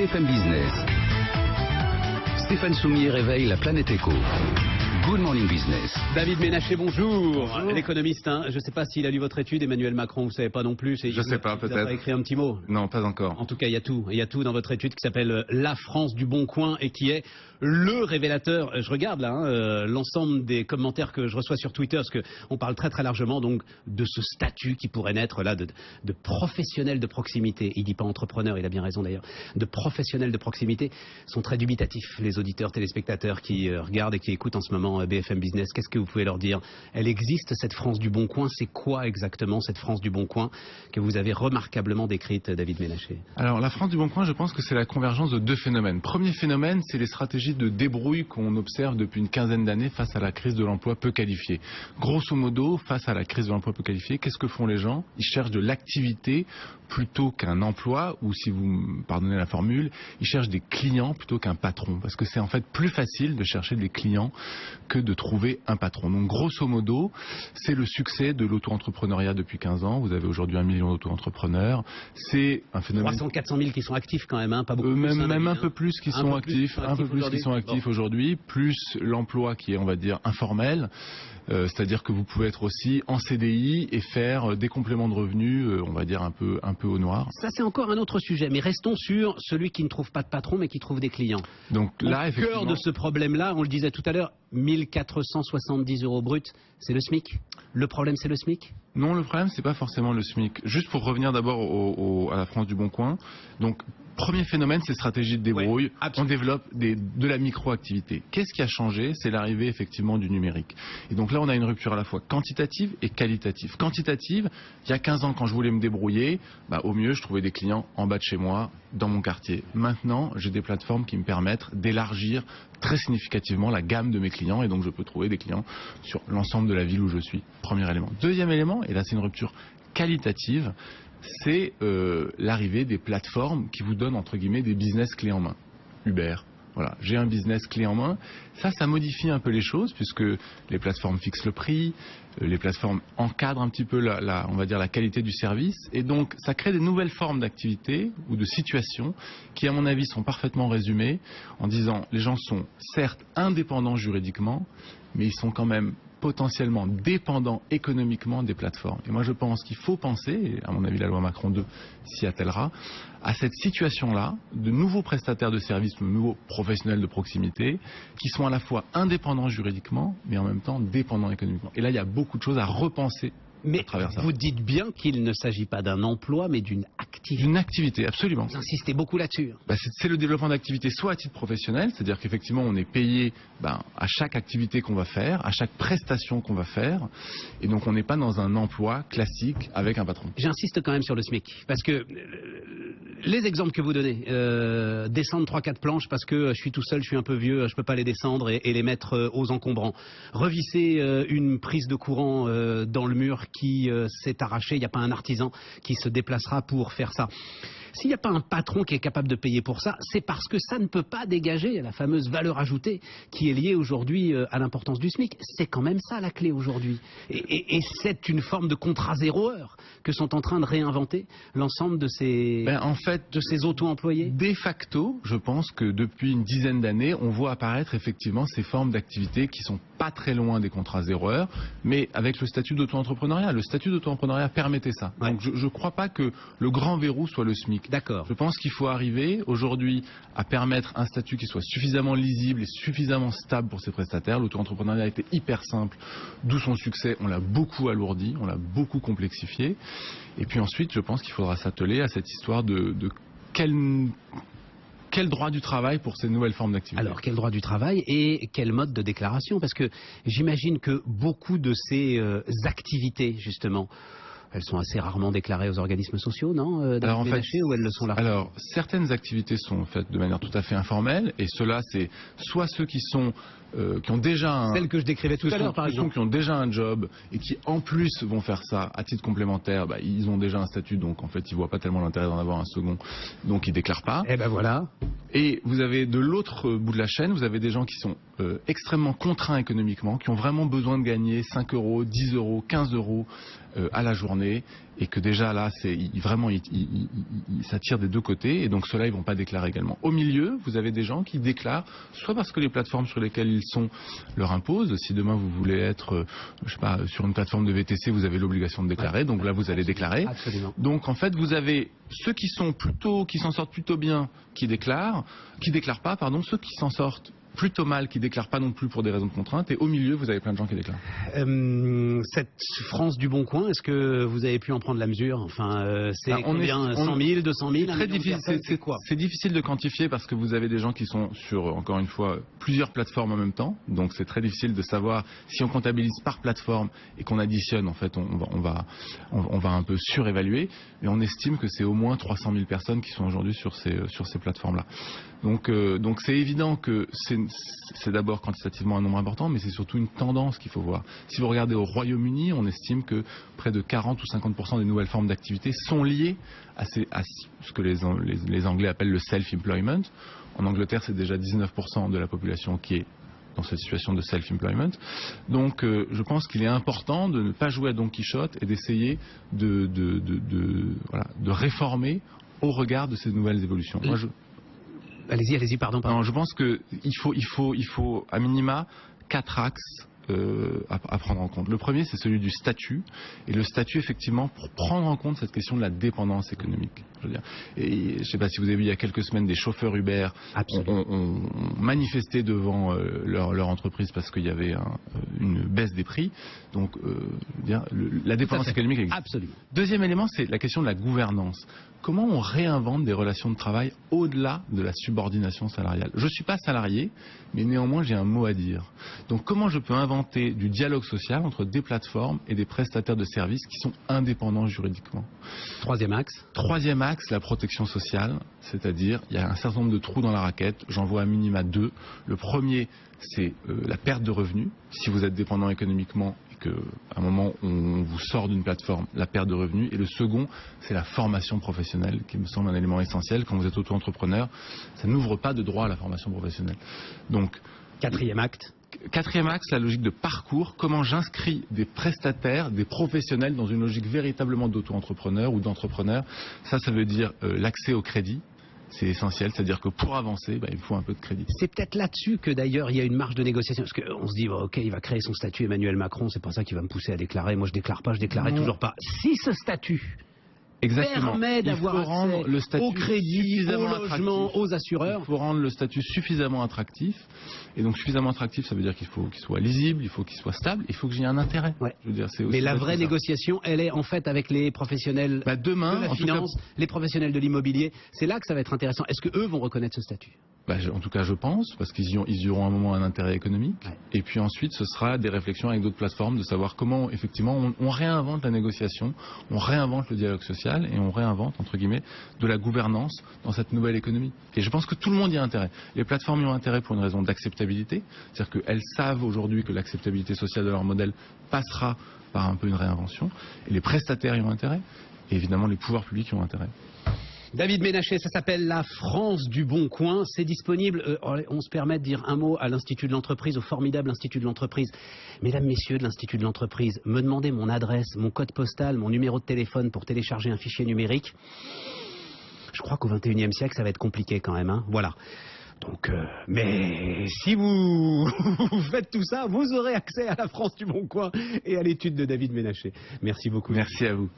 BFM Business. Stéphane Soumier réveille la planète éco. Good Morning Business. David Ménacher, bonjour. L'économiste, hein. Je ne sais pas s'il a lu votre étude. Emmanuel Macron, vous ne savez pas non plus. Je ne sais pas, peut-être. Vous avez écrit un petit mot. Non, pas encore. En tout cas, il y a tout. Il y a tout dans votre étude qui s'appelle La France du Bon Coin et qui est le révélateur. Je regarde là l'ensemble des commentaires que je reçois sur Twitter, parce qu'on parle très très largement donc de ce statut qui pourrait naître là de professionnels de proximité. Il dit pas entrepreneur, il a bien raison d'ailleurs. De professionnels de proximité sont très dubitatifs, les auditeurs, téléspectateurs qui regardent et qui écoutent en ce moment BFM Business. Qu'est-ce que vous pouvez leur dire? Elle existe, cette France du Bon Coin. C'est quoi exactement cette France du Bon Coin que vous avez remarquablement décrite, David Ménacher? Alors, la France du Bon Coin, je pense que c'est la convergence de deux phénomènes. Premier phénomène, c'est les stratégies de débrouille qu'on observe depuis une quinzaine d'années face à la crise de l'emploi peu qualifié. Grosso modo, face à la crise de l'emploi peu qualifié, qu'est-ce que font les gens? Ils cherchent de l'activité plutôt qu'un emploi, ou si vous me pardonnez la formule, ils cherchent des clients plutôt qu'un patron. Parce que c'est en fait plus facile de chercher des clients que de trouver un patron. Donc grosso modo, c'est le succès de l'auto-entrepreneuriat depuis 15 ans. Vous avez aujourd'hui 1 million d'auto-entrepreneurs. C'est un phénomène... 300-400 000 qui sont actifs quand même, hein, pas beaucoup plus. Même un peu plus qui sont actifs, aujourd'hui, plus l'emploi qui est, on va dire, informel. C'est-à-dire que vous pouvez être aussi en CDI et faire des compléments de revenus, on va dire un peu au noir. Ça, c'est encore un autre sujet, mais restons sur celui qui ne trouve pas de patron mais qui trouve des clients. Donc là, effectivement, au cœur de ce problème-là, on le disait tout à l'heure, 1 470 € brut, c'est le SMIC. Le problème, c'est le SMIC? Non, le problème, c'est pas forcément le SMIC. Juste pour revenir d'abord à la France du Bon Coin. Donc, premier phénomène, c'est stratégie de débrouille. Ouais, on développe de la micro-activité. Qu'est-ce qui a changé? C'est l'arrivée effectivement du numérique. Et donc là, on a une rupture à la fois quantitative et qualitative. Quantitative, il y a 15 ans, quand je voulais me débrouiller, au mieux, je trouvais des clients en bas de chez moi, dans mon quartier. Maintenant, j'ai des plateformes qui me permettent d'élargir très significativement la gamme de mes clients, et donc je peux trouver des clients sur l'ensemble de la ville où je suis. Premier élément. Deuxième élément, et là c'est une rupture qualitative, c'est l'arrivée des plateformes qui vous donnent entre guillemets des business clés en main. Uber. Voilà, j'ai un business clé en main. Ça modifie un peu les choses puisque les plateformes fixent le prix, les plateformes encadrent un petit peu on va dire la qualité du service, et donc ça crée des nouvelles formes d'activité ou de situations qui, à mon avis, sont parfaitement résumées en disant les gens sont certes indépendants juridiquement, mais ils sont quand même potentiellement dépendants économiquement des plateformes. Et moi je pense qu'il faut penser, et à mon avis la loi Macron 2 s'y attellera, à cette situation-là de nouveaux prestataires de services, de nouveaux professionnels de proximité qui sont à la fois indépendants juridiquement mais en même temps dépendants économiquement. Et là il y a beaucoup de choses à repenser. Mais vous dites bien qu'il ne s'agit pas d'un emploi, mais d'une activité. D'une activité, absolument. Vous insistez beaucoup là-dessus. C'est le développement d'activité soit à titre professionnel, c'est-à-dire qu'effectivement on est payé à chaque activité qu'on va faire, à chaque prestation qu'on va faire, et donc on n'est pas dans un emploi classique avec un patron. J'insiste quand même sur le SMIC, parce que les exemples que vous donnez, descendre 3-4 planches parce que je suis tout seul, je suis un peu vieux, je ne peux pas les descendre et les mettre aux encombrants. Revisser une prise de courant dans le mur qui s'est arraché, il n'y a pas un artisan qui se déplacera pour faire ça. S'il n'y a pas un patron qui est capable de payer pour ça, c'est parce que ça ne peut pas dégager la fameuse valeur ajoutée qui est liée aujourd'hui à l'importance du SMIC. C'est quand même ça la clé aujourd'hui. Et c'est une forme de contrat zéro heure que sont en train de réinventer l'ensemble de ces, de ces auto-employés. De facto, je pense que depuis une dizaine d'années, on voit apparaître effectivement ces formes d'activité qui sont pas très loin des contrats zéro heure, mais avec le statut d'auto-entrepreneuriat. Le statut d'auto-entrepreneuriat permettait ça. Ouais. Donc je ne crois pas que le grand verrou soit le SMIC. D'accord. Je pense qu'il faut arriver aujourd'hui à permettre un statut qui soit suffisamment lisible et suffisamment stable pour ces prestataires. L'auto-entrepreneuriat a été hyper simple, d'où son succès. On l'a beaucoup alourdi, on l'a beaucoup complexifié. Et puis ensuite, je pense qu'il faudra s'atteler à cette histoire de quel droit du travail pour ces nouvelles formes d'activité? Alors, quel droit du travail et quel mode de déclaration? Parce que j'imagine que beaucoup de ces activités, justement, elles sont assez rarement déclarées aux organismes sociaux, non? Alors, en fait, ou elles le sont là? Alors, certaines activités sont faites de manière tout à fait informelle, et cela, c'est soit ceux qui sont qui ont déjà celle que je décrivais tout à l'heure, par exemple, qui ont déjà un job et qui en plus vont faire ça à titre complémentaire, ils ont déjà un statut, donc en fait ils voient pas tellement l'intérêt d'en avoir un second, donc ils déclarent pas. Et ben voilà. Et vous avez de l'autre bout de la chaîne, vous avez des gens qui sont extrêmement contraints économiquement, qui ont vraiment besoin de gagner 5 €, 10 €, 15 € à la journée, et que déjà là, vraiment, ça tire des deux côtés, et donc ceux-là, ils vont pas déclarer également. Au milieu, vous avez des gens qui déclarent, soit parce que les plateformes sur lesquelles ils sont leur imposent. Si demain vous voulez être, je sais pas, sur une plateforme de VTC, vous avez l'obligation de déclarer, donc là vous allez déclarer. Absolument. Donc en fait, vous avez ceux qui s'en sortent plutôt bien, qui déclarent pas, pardon, ceux qui s'en sortent plutôt mal, qui déclarent pas non plus pour des raisons de contrainte, et au milieu vous avez plein de gens qui déclarent. Cette France du Bon Coin, est-ce que vous avez pu en prendre la mesure? Enfin, c'est combien? 100 000, 200 000? Très difficile. C'est quoi? C'est difficile de quantifier parce que vous avez des gens qui sont sur, encore une fois, plusieurs plateformes en même temps, donc c'est très difficile de savoir si on comptabilise par plateforme et qu'on additionne, en fait on va un peu surévaluer, mais on estime que c'est au moins 300 000 personnes qui sont aujourd'hui sur ces plateformes-là. Donc c'est évident que c'est d'abord quantitativement un nombre important, mais c'est surtout une tendance qu'il faut voir. Si vous regardez au Royaume-Uni, on estime que près de 40 ou 50% des nouvelles formes d'activité sont liées à ce que les Anglais appellent le self-employment. En Angleterre, c'est déjà 19% de la population qui est dans cette situation de self-employment. Donc je pense qu'il est important de ne pas jouer à Don Quichotte et d'essayer de réformer au regard de ces nouvelles évolutions. Allez-y, pardon. Non, je pense qu'il faut à minima 4 axes à prendre en compte. Le premier, c'est celui du statut, et le statut, effectivement, pour prendre en compte cette question de la dépendance économique. Je veux dire. Et je ne sais pas si vous avez vu il y a quelques semaines, des chauffeurs Uber ont manifesté devant leur entreprise parce qu'il y avait une baisse des prix. Donc, je veux dire, la dépendance économique existe. Absolument. Deuxième élément, c'est la question de la gouvernance. Comment on réinvente des relations de travail au-delà de la subordination salariale? Je ne suis pas salarié, mais néanmoins j'ai un mot à dire. Donc comment je peux inventer du dialogue social entre des plateformes et des prestataires de services qui sont indépendants juridiquement? Troisième axe. Troisième axe, la protection sociale, c'est-à-dire il y a un certain nombre de trous dans la raquette, j'en vois à minima 2. Le premier, c'est la perte de revenus. Si vous êtes dépendant économiquement et qu'à un moment on vous sort d'une plateforme, la perte de revenus. Et le second, c'est la formation professionnelle, qui me semble un élément essentiel. Quand vous êtes auto-entrepreneur, ça n'ouvre pas de droit à la formation professionnelle. Donc, quatrième acte. Quatrième axe, la logique de parcours. Comment j'inscris des prestataires, des professionnels dans une logique véritablement d'auto-entrepreneur ou d'entrepreneur. Ça veut dire l'accès au crédit. C'est essentiel, c'est-à-dire que pour avancer, il faut un peu de crédit. C'est peut-être là-dessus que d'ailleurs il y a une marge de négociation. Parce qu'on se dit, ok, il va créer son statut Emmanuel Macron, c'est pas ça qui va me pousser à déclarer. Moi je déclarais toujours pas. Si ce statut permet d'avoir accès au crédit, au logement, aux assureurs. Il faut rendre le statut suffisamment attractif. Et donc suffisamment attractif, ça veut dire qu'il faut qu'il soit lisible, il faut qu'il soit stable, il faut que j'y ait un intérêt. Ouais. Je veux dire, mais la vraie négociation, elle est en fait avec les professionnels demain, de la finance, les professionnels de l'immobilier. C'est là que ça va être intéressant. Est-ce qu'eux vont reconnaître ce statut? En tout cas, je pense, parce qu'ils y auront à un moment un intérêt économique. Ouais. Et puis ensuite, ce sera des réflexions avec d'autres plateformes de savoir comment, effectivement, on réinvente la négociation, on réinvente le dialogue social et on réinvente, entre guillemets, de la gouvernance dans cette nouvelle économie. Et je pense que tout le monde y a intérêt. Les plateformes y ont intérêt pour une raison d'acceptabilité, c'est-à-dire qu'elles savent aujourd'hui que l'acceptabilité sociale de leur modèle passera par un peu une réinvention. Et les prestataires y ont intérêt. Et évidemment, les pouvoirs publics y ont intérêt. David Ménaché, ça s'appelle La France du Bon Coin. C'est disponible, on se permet de dire un mot à l'Institut de l'entreprise, au formidable Institut de l'entreprise. Mesdames, messieurs de l'Institut de l'entreprise, me demandez mon adresse, mon code postal, mon numéro de téléphone pour télécharger un fichier numérique. Je crois qu'au XXIe siècle, ça va être compliqué quand même. Hein. Voilà. Donc, mais si vous faites tout ça, vous aurez accès à La France du Bon Coin et à l'étude de David Ménaché. Merci beaucoup. Merci à vous.